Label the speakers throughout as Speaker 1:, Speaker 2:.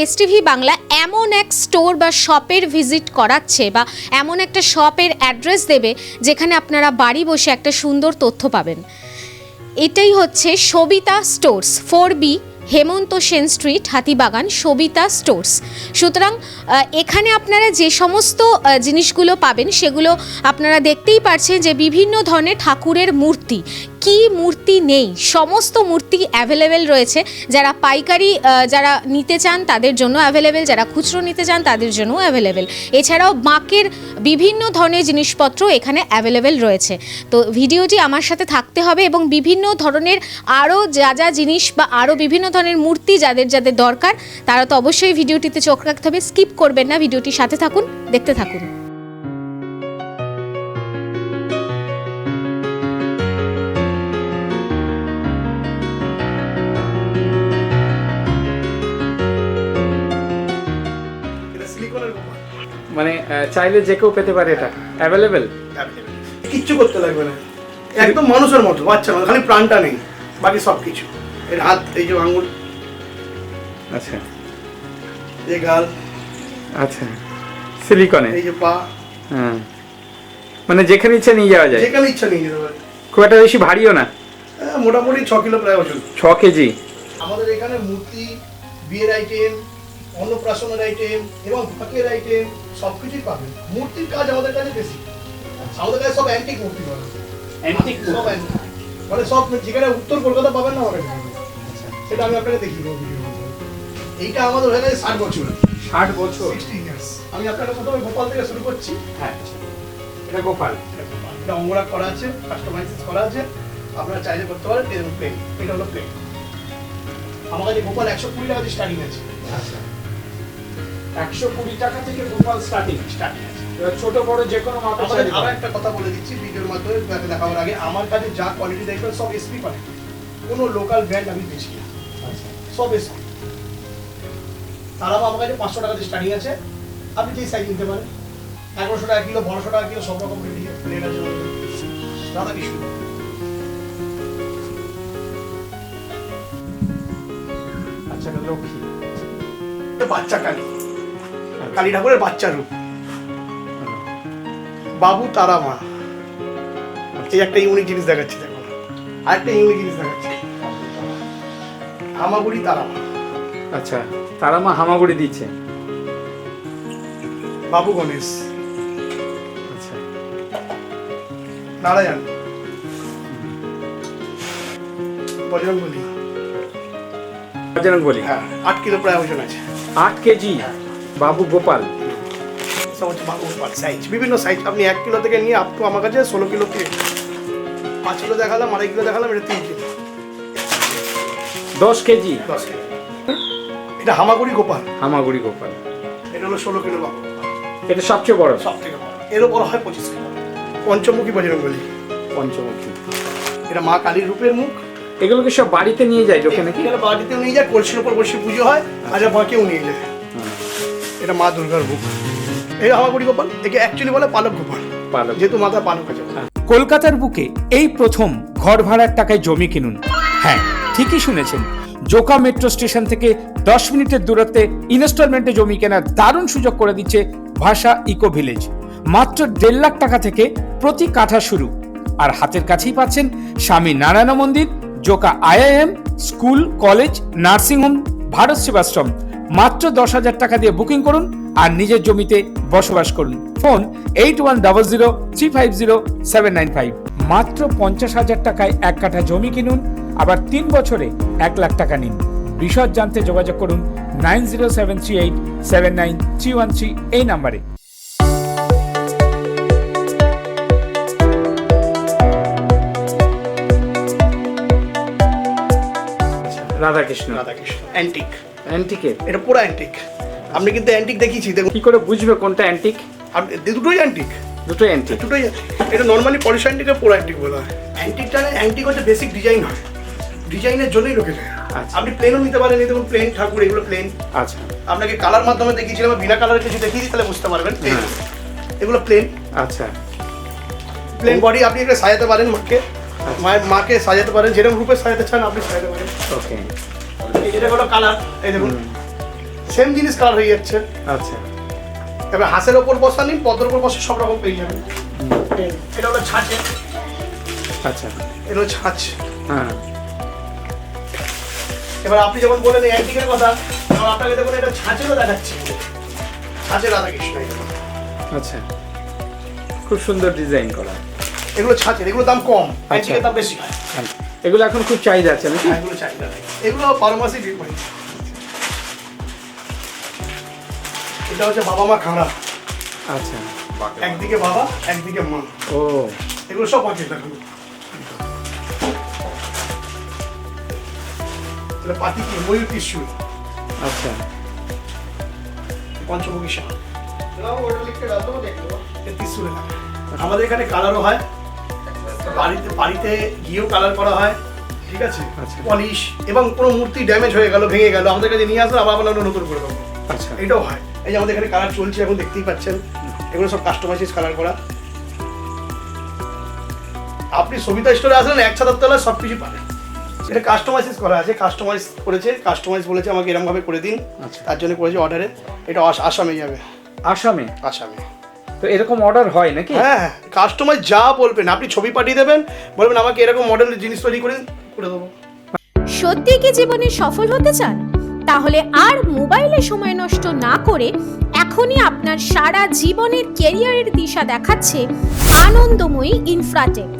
Speaker 1: STV Bangla এমন এক store বা শপের ভিজিট করাচ্ছে বা এমন একটা শপের অ্যাড্রেস দেবে যেখানে আপনারা বাড়ি বসে একটা সুন্দর তথ্য পাবেন। এটাই হচ্ছে সবিতা স্টোর্স, 4B হেমন্ত সেন স্ট্রিট, হাতিবাগান, সবিতা স্টোর্স। সুতরাং এখানে আপনারা যে সমস্ত জিনিসগুলো পাবেন সেগুলো আপনারা দেখতেই পাচ্ছেন যে বিভিন্ন ধরনের ঠাকুরের মূর্তি, কি মূর্তি নেই, সমস্ত মূর্তি অ্যাভেলেবেল রয়েছে। যারা পাইকারি যারা নিতে চান তাদের জন্য অ্যাভেলেবেল, যারা খুচরো নিতে চান তাদের জন্য অ্যাভেলেবেল। এছাড়াও বাঁকের বিভিন্ন ধরনের জিনিসপত্র এখানে অ্যাভেলেবেল রয়েছে। তো ভিডিওটি আমার সাথে থাকতে হবে এবং বিভিন্ন ধরনের আরও যা জিনিস বা আরও বিভিন্ন ধরনের মূর্তি যাদের যাদের দরকার তারা তো অবশ্যই ভিডিওটিতে চোখ রাখতে হবে, স্কিপ করবেন না, ভিডিওটির সাথে থাকুন, দেখতে থাকুন।
Speaker 2: মানে চাইলে যে কেউ পেতে পারে, এটা অ্যাভেলেবেল,
Speaker 3: কিচ্ছু করতে লাগবে না, একদম মানুষের মতো, বাচ্চা মতো, খালি প্রাণটা নেই, বাকি সব কিছু। এর হাত, এই যে আঙুল,
Speaker 2: আচ্ছা,
Speaker 3: এই গাল,
Speaker 2: আচ্ছা, সিলিকনে,
Speaker 3: এই যে পা,
Speaker 2: হ্যাঁ, মানে যেখানে ইচ্ছা নিয়ে যাওয়া যায়,
Speaker 3: যেখানে ইচ্ছা নিয়ে যেতে পারে।
Speaker 2: খুব একটা বেশি ভারীও না,
Speaker 3: মোটামুটি 6 কিলো প্রায় ওজন।
Speaker 2: 6 কেজি।
Speaker 3: আমাদের এখানে মূর্তি, বিয়ের আইটেম, অন্নপ্রাশনের আইটেম এবং ভাতের আইটেম সবকিছুই পাবেন। মূর্তির কাজ আমাদের কাছে বেশি, আমাদের কাছে সব অ্যান্টিক মূর্তি পাবেন,
Speaker 2: অ্যান্টিক
Speaker 3: সব অ্যান্টিক, মানে সব যেখানে উত্তর কলকাতা পাবেন না আমাদের এখানে। সেটা আমি আপনাকে দেখিয়ে দেবো ভিডিও। এইটা আমাদের হয়ে গেছে 60 বছর।
Speaker 2: 60 বছর,
Speaker 3: 60 ইয়ার্স। আমি আপনাকে প্রথমে গোপাল থেকে শুরু করছি।
Speaker 2: হ্যাঁ, এটা গোপাল,
Speaker 3: এটা অঙ্গরাগ করা আছে, কাস্টমাইজ করা আছে, আপনারা চাইলে করতে পারেন। প্লেন, এটা হলো প্লেন। আমার কাছে গোপাল 120 টাকা দিয়ে স্টার্টিং আছে।
Speaker 2: আচ্ছা, 120 টাকা থেকে গোপাল স্টার্টিং আছে। ছোট বড় যে কোনো মাপের চাই।
Speaker 3: আরো একটা কথা বলে দিচ্ছি ভিডিওর মাধ্যমে দেখাবার আগে, আমার কাছে যা কোয়ালিটি দেখবেন সব এসপি কোয়ালিটি, কোনো লোকাল ব্র্যান্ড আমি বেচি না, সব এসপি। তারাও আমার কাছে 500 টাকা দিয়ে স্টার্টিং আছে, আপনি যেই সাইজ নিতে পারেন। 1100 টাকা কিলো, 1200 টাকা কিলো, সব রকম রেট আছে। দাদা কৃষ্ণ,
Speaker 2: আচ্ছা, লক্ষ্মী,
Speaker 3: বাচ্চা কালী, কালী ঠাকুরের বাচ্চা রূপ, বাবু তারা মা। এই একটা ইউনিক জিনিস দেখাচ্ছি, দেখো আরেকটা ইউনিক জিনিস দেখাচ্ছি, হামাগুড়ি তারা মা।
Speaker 2: আচ্ছা, তারা মা হামাগুড়ি দিচ্ছে।
Speaker 3: বাবু গণেশ,
Speaker 2: আচ্ছা,
Speaker 3: নারায়ণ, বজরংবলী।
Speaker 2: বজরংবলী,
Speaker 3: হ্যাঁ, 8 কিলো প্রায় ওজন আছে।
Speaker 2: 8 কেজি। বাবু গোপাল,
Speaker 3: সব হচ্ছে বাবু গোপাল সাইজ, বিভিন্ন সাইজ। আপনি 1 কিলো থেকে নিয়ে আপ টু আমার কাছে 16 কিলো, 5 কিলো দেখালাম, 2.5 কিলো দেখালাম, এটা 3 কিলো,
Speaker 2: 10 কেজি।
Speaker 3: 10 কিলো। এটা হামাগুড়ি গোপাল,
Speaker 2: হামাগুড়ি গোপাল,
Speaker 3: এটা হলো 16 কিলো বাবু।
Speaker 2: এটা সবচেয়ে বড়,
Speaker 3: সব থেকে বড়, এরও বড় হয় 25 কিলো। পঞ্চমুখী বজরংবলী,
Speaker 2: পঞ্চমুখী।
Speaker 3: এটা মা কালীর রূপের মুখ।
Speaker 2: এগুলোকে সব বাড়িতে নিয়ে যায় লোকে নাকি?
Speaker 3: এগুলো বাড়িতেও নিয়ে যায়, কলসির উপর বসে পুজো হয়, আর বাঁকেও নিয়ে যায়। এটা মা দুর্গার রূপ। এই হামাগুড়ি গোপাল, একে অ্যাকচুয়ালি বলে পালক গোপাল,
Speaker 2: পালক,
Speaker 3: যেহেতু মাথা পালক আছে।
Speaker 4: কলকাতার বুকে এই প্রথম ঘর ভাড়ার টাকায় জমি কিনুন। হ্যাঁ, ঠিকই শুনেছেন, জোকা মেট্রো স্টেশন থেকে 10 মিনিটের দূরত্বে ইনস্টলমেন্টে জমি কেনার দারুণ সুযোগ করে দিচ্ছে ভাষা ইকো ভিলেজ। মাত্র 1.5 লাখ টাকা থেকে প্রতি কাঠা শুরু। আর হাতের কাছেই পাচ্ছেন স্বামী নারায়ণ মন্দির, Joka IIM, school, college, nursing home, Bharat Sevashram. মাত্র 10,000 টাকা দিয়ে বুকিং করুন আর নিজের জমিতে বসবাস করুন। ফোন 8100350795। মাত্র 50,000 টাকায় 1 কাঠা জমি কিনুন, আবার 3 বছরে 1 লাখ টাকা নিন। বিশদ জানতে যোগাযোগ করুন 9073879313 এই নাম্বারে।
Speaker 2: রাধাকৃষ্ণ,
Speaker 3: রাধাকৃষ্ণ অ্যান্টিক,
Speaker 2: অ্যান্টিকের।
Speaker 3: এটা পুরো অ্যান্টিক। আপনি কিন্তু অ্যান্টিক দেখিয়েছি, দেখুন
Speaker 2: কি করে বুঝবে কোনটা অ্যান্টিক?
Speaker 3: আপনি দুটোই অ্যান্টিক,
Speaker 2: দুটোই অ্যান্টিক,
Speaker 3: দুটোই। এটা নর্মালি পলিশ অ্যান্টিকের পুরো অ্যান্টিক বলা হয়। অ্যান্টিকটা অ্যান্টিক হচ্ছে বেসিক ডিজাইন হয়, ডিজাইনের জন্যই লোকে যায়।
Speaker 2: আচ্ছা।
Speaker 3: আপনি প্লেনও নিতে পারেন, এই দেখুন প্লেন ঠাকুর, এগুলো প্লেন।
Speaker 2: আচ্ছা,
Speaker 3: আপনাকে কালার মাধ্যমে দেখিয়েছিলাম, বিনা কালারের কিছু দেখিয়ে দিই তাহলে বুঝতে পারবেন। এগুলো প্লেন।
Speaker 2: আচ্ছা,
Speaker 3: প্লেন বডি আপনি এটা সাজাতে পারেন, মাকে সাজাতে পারেন, যেরকম রূপে সাজাতে চান আপনি সাজাতে পারেন।
Speaker 2: ওকে,
Speaker 3: এটা হলো কালার, এই দেখুন সেম জিনিস কালার হয়ে যাচ্ছে।
Speaker 2: আচ্ছা
Speaker 3: এবার হাঁসের ওপর বসা নিন, পদ্মের ওপর বসা সব রকম পেয়ে যাবেন। এটা হলো ছাঁচে,
Speaker 2: আচ্ছা
Speaker 3: এটা হলো ছাঁচ।
Speaker 2: হ্যাঁ
Speaker 3: এবার আপনি যখন বলেন অ্যান্টিকের কথা, তখন আপনাকে দেখুন এটা ছাঁচেরও দেখাচ্ছি, ছাঁচের রাধাকৃষ্ণ।
Speaker 2: আচ্ছা খুব সুন্দর ডিজাইন করা।
Speaker 3: এগুলো ছাঁচের, এগুলো দাম কম, অ্যান্টিকের দাম বেশি হয়।
Speaker 2: এগুলো এখন খুব চাহিদা আছে নাকি?
Speaker 3: হ্যাঁ, এগুলো চাহিদা নেই, এগুলো 12 মাসই বিক্রি। এটা হচ্ছে বাবা মা খাড়া,
Speaker 2: আচ্ছা
Speaker 3: একদিকে বাবা একদিকে মা।
Speaker 2: ও
Speaker 3: এগুলো সব পাখি দেখানো। এটা পাতি কি ময়ূর ত্রিশূল,
Speaker 2: আচ্ছা
Speaker 3: পঞ্চমুখী শাহ, এটা ত্রিশূলে লাগে। আমাদের এখানে কালারও হয়, বাড়িতে গিয়েও কালার করা হয়, ঠিক আছে,
Speaker 2: আচ্ছা।
Speaker 3: পলিশ, এবং কোনো মূর্তি ড্যামেজ হয়ে গেল, ভেঙে গেল, আমাদের কাছে নিয়ে আসলে আবার আমরা নতুন করে দেবো।
Speaker 2: আচ্ছা
Speaker 3: এটাও হয়। এই যে আমাদের এখানে কালার চলছে, এখন দেখতেই পাচ্ছেন, এগুলো সব কাস্টমাইজ কালার করা। আপনি সবিতা স্টোরে আসলেন, এক ছাদের তলায় সব কিছু পাবেন। এটা কাস্টমাইজ করা আছে, কাস্টমাইজ করেছে, কাস্টমাইজ বলেছে আমাকে এরকম ভাবে করে দিন,
Speaker 2: আচ্ছা।
Speaker 3: তার জন্য করেছে অর্ডারে। এটা আসামে যাবে,
Speaker 2: আসামে?
Speaker 3: আসামে।
Speaker 2: তো এরকম অর্ডার হয় নাকি?
Speaker 3: হ্যাঁ, কাস্টমাইজ যা বলবেন, আপনি ছবি পাঠিয়ে দেবেন, বলবেন আমাকে এরকম মডেলের জিনিস তৈরি করে দেবো।
Speaker 1: সত্যি কি জীবনে সফল হতে চান? তাহলে আর মোবাইলে সময় নষ্ট না করে এখনই আপনার সারা জীবনের ক্যারিয়ারের দিশা দেখাচ্ছে আনন্দময়ী ইনফ্রাটেক।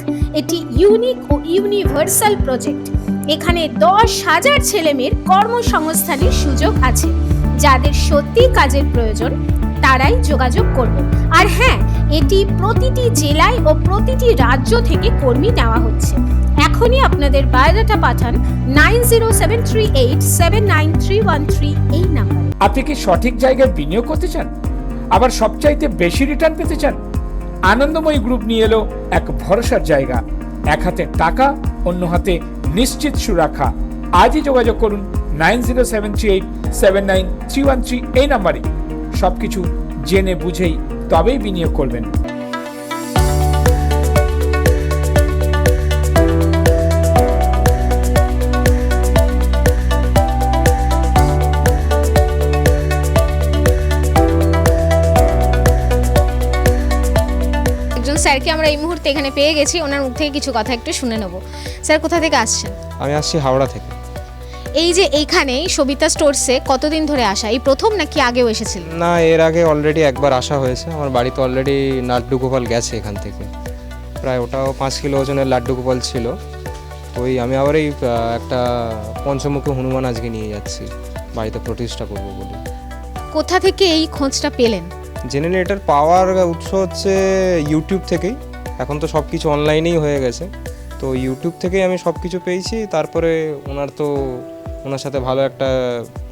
Speaker 1: এটি ইউনিক ও ইউনিভার্সাল প্রজেক্ট। এখানে 10,000 ছেলেমেয়ের কর্মসংস্থানের সুযোগ আছে। যাদের সত্যি কাজের প্রয়োজন তারাই যোগাযোগ করবেন। আর হ্যাঁ, এটি প্রতিটি জেলায় ও প্রতিটি রাজ্য থেকে কর্মী নেওয়া হচ্ছে। এখনই আপনাদের বায়োডাটা পাঠান 9073879313 এই নাম্বারে।
Speaker 4: আপনি কি সঠিক জায়গায় বিনিয়োগ করতে চান, আবার সবচাইতে বেশি রিটার্ন পেতে চান? আনন্দময়ী গ্রুপ নিয়ে এলো এক ভরসার জায়গা। এক হাতে টাকা, অন্য হাতে নিশ্চিত সুরক্ষা। আজই যোগাযোগ করুন 9073879313 এই নাম্বারে। সবকিছু জেনে বুঝেই তবেই বিনিয়োগ করবেন।
Speaker 1: একজন স্যারকে আমরা এই মুহূর্তে এখানে পেয়ে গেছি, ওনার মুখ থেকে কিছু কথা একটু শুনে নেব। স্যার, কোথা থেকে আসছেন?
Speaker 5: আমি আসছি হাওড়া থেকে।
Speaker 1: এই যে এইখানে সবিতা স্টোরসে কতদিন ধরে আসা, এই প্রথম নাকি আগেও এসেছিল?
Speaker 5: না, এর আগে অলরেডি একবার আসা হয়েছে। আমার বাড়িতে অলরেডি লাড্ডু গোপাল গেছে এখান থেকে, প্রায় ওটাও 5 কিলো ওজনের লাড্ডু গোপাল ছিল। ওই আমি আবার এই একটা পঞ্চমুখী হনুমান আজকে নিয়ে যাচ্ছি, বাড়িতে প্রতিষ্ঠা করবো বলে।
Speaker 1: কোথা থেকে এই খোঁজটা পেলেন?
Speaker 5: জেনে নিন, এটার পাওয়ার উৎস হচ্ছে ইউটিউব থেকেই। এখন তো সব কিছু অনলাইনেই হয়ে গেছে, তো ইউটিউব থেকেই আমি সব কিছু পেয়েছি। তারপরে ওনার সাথে ভালো একটা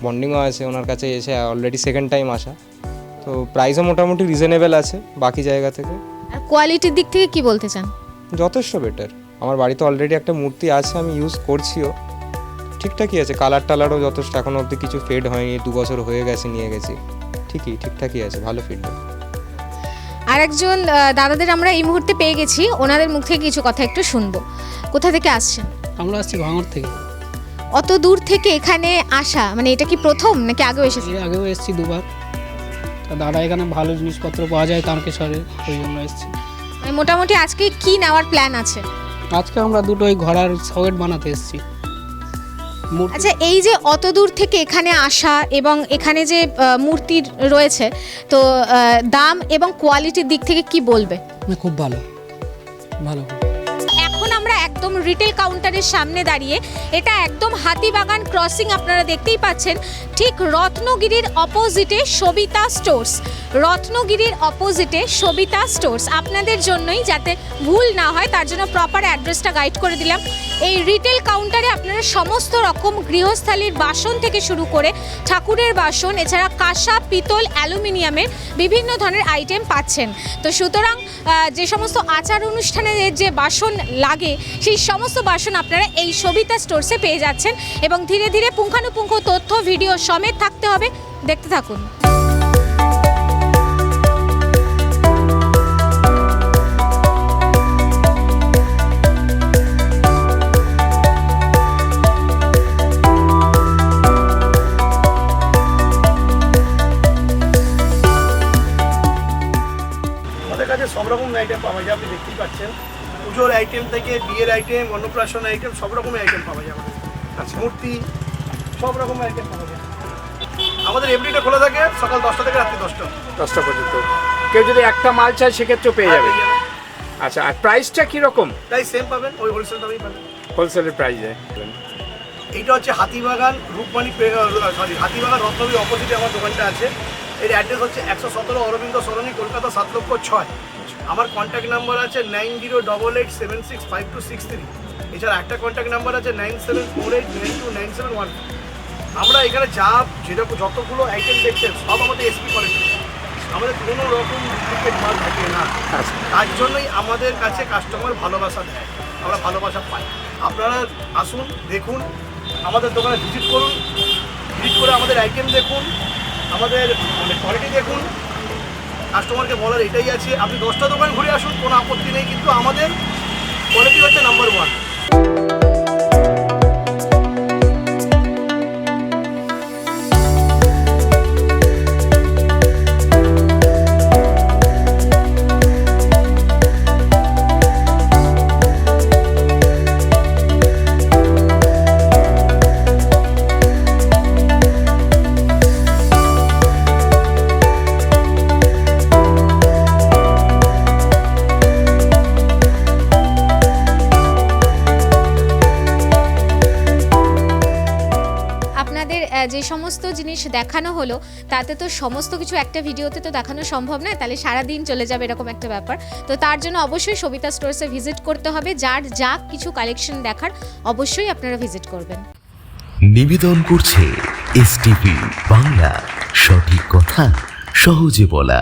Speaker 5: বন্ডিংও আছে। ওনার কাছে এসে অলরেডি সেকেন্ড টাইম আসা, তো প্রাইসও মোটামুটি রিজনেবল আছে বাকি জায়গা থেকে।
Speaker 1: আর কোয়ালিটির দিক থেকে কি বলতে চান?
Speaker 5: যথেষ্ট বেটার। আমার বাড়িতে অলরেডি একটা মূর্তি আছে, আমি ইউজ করছিও, ঠিকঠাকই আছে। কালার টালারও যথেষ্ট, এখনও অবধি কিছু ফেড হয়নি। 2 বছর হয়ে গেছে নিয়ে গেছি, ঠিকঠাকই আছে, ভালো ফিডব্যাক।
Speaker 1: আর একজন দাদাদের আমরা এই মুহূর্তে পেয়ে গেছি, ওনাদের মুখ থেকে কিছু কথা একটু শুনবো। কোথা থেকে আসছেন?
Speaker 6: আমরা আসছি ভাঙড় থেকে।
Speaker 1: অত দূর থেকে এখানে আসা, মানে এটা কি প্রথম নাকি আগেও এসেছে?
Speaker 6: এর আগেও এসেছি 2 বার। তা দাদা এখানে ভালো জিনিসপত্র পাওয়া যায় তারকেশ্বরে, ওই জন্য এসেছি।
Speaker 1: মানে মোটামুটি আজকে কি নেওয়ার প্ল্যান আছে?
Speaker 6: আজকে আমরা দুটো ওই ঘোড়ার সকেট বানাতে এসেছি।
Speaker 1: আচ্ছা, এই যে অত দূর থেকে এখানে আসা এবং এখানে যে মূর্তি রয়েছে, তো দাম এবং কোয়ালিটির দিক থেকে কি বলবে?
Speaker 6: খুব ভালো।
Speaker 1: এখন আমরা একদম রিটেল কাউন্টারের সামনে দাঁড়িয়ে। এটা একদম হাতিবাগান ক্রসিং, আপনারা দেখতেই পাচ্ছেন। ঠিক রত্নগিরির অপোজিটে সবিতা স্টোর্স, রত্নগিরির অপোজিটে সবিতা স্টোর্স। আপনাদের জন্যই, যাতে ভুল না হয় তার জন্য প্রপার অ্যাড্রেসটা গাইড করে দিলাম। এই রিটেল কাউন্টারে আপনারা সমস্ত রকম গৃহস্থালির বাসন থেকে শুরু করে ঠাকুরের বাসন, এছাড়া কাঁসা, পিতল, অ্যালুমিনিয়ামের বিভিন্ন ধরনের আইটেম পাচ্ছেন। তো সুতরাং যে সমস্ত আচার অনুষ্ঠানে যে বাসন লাগে, সেই সমস্ত বাসন আপনারা এই সবিতা স্টোরসে পেয়ে যাচ্ছেন। এবং ধীরে ধীরে পুঙ্খানুপুঙ্খ তথ্য ভিডিও সমেত থাকতে হবে, দেখতে থাকুন।
Speaker 3: রকম আইটেম পাওয়া যায়, আপনি দেখতেই পাচ্ছেন। পুজোর আইটেম থেকে বিয়ের আইটেম, অন্নপ্রাশন আইটেম, সব রকমের আইটেম পাওয়া যায় আমাদের।
Speaker 2: আচ্ছা।
Speaker 3: মূর্তি, সব রকমের আইটেম পাওয়া যায়। আমাদের এভরিডে খোলা থাকে সকাল 10টা থেকে রাত্রি 10টা।
Speaker 2: 10টা পর্যন্ত। কেউ যদি একটা মাল চায় সেক্ষেত্রেও পেয়ে যাবে। আচ্ছা, আর প্রাইসটা কীরকম?
Speaker 3: তাই সেম পাবেন, ওই হোলসেল দামেই পাবেন।
Speaker 2: হোলসেলের প্রাইসে।
Speaker 3: এইটা হচ্ছে হাতিবাগান রূপমানি, সরি হাতিবাগান রত্নবী অপোজিটে আমার দোকানটা আছে। এর অ্যাড্রেস হচ্ছে 117 অরবিন্দ সরণি, কলকাতা 7,06,000। আমার কন্ট্যাক্ট নাম্বার আছে 9088765263। এছাড়া একটা কন্ট্যাক্ট নাম্বার আছে 9748929715। আমরা এখানে যেরকম যতগুলো আইটেম দেখছেন সব আমাদের এসপি কোয়ালিটি, আমাদের কোনো রকম ডুপ্লিকেট মাল থাকে না।
Speaker 2: আচ্ছা।
Speaker 3: তার জন্যই আমাদের কাছে কাস্টমার ভালোবাসা দেয়, আমরা ভালোবাসা পাই। আপনারা আসুন, দেখুন, আমাদের দোকানে ভিজিট করুন, ভিজিট করে আমাদের আইটেম দেখুন, আমাদের কোয়ালিটি দেখুন। কাস্টমারকে বলার এটাই আছে, আপনি 10টা দোকান ঘুরে আসুন, কোনো আপত্তি নেই, কিন্তু আমাদের কোয়ালিটি হচ্ছে নাম্বার 1।
Speaker 1: আপনাদের যে সমস্ত জিনিস দেখানো হলো তাতে তো সমস্ত কিছু একটা ভিডিওতে তো দেখানো সম্ভব নয়, তাহলে সারাদিন চলে যাবে এরকম একটা ব্যাপার। তো তার জন্য অবশ্যই সবিতা স্টোরসে ভিজিট করতে হবে। যার যা কিছু কালেকশন দেখার অবশ্যই আপনারা ভিজিট করবেন।
Speaker 7: নিবেদন করছে এসটিভি বাংলা, সঠিক কথা সহজে বলা।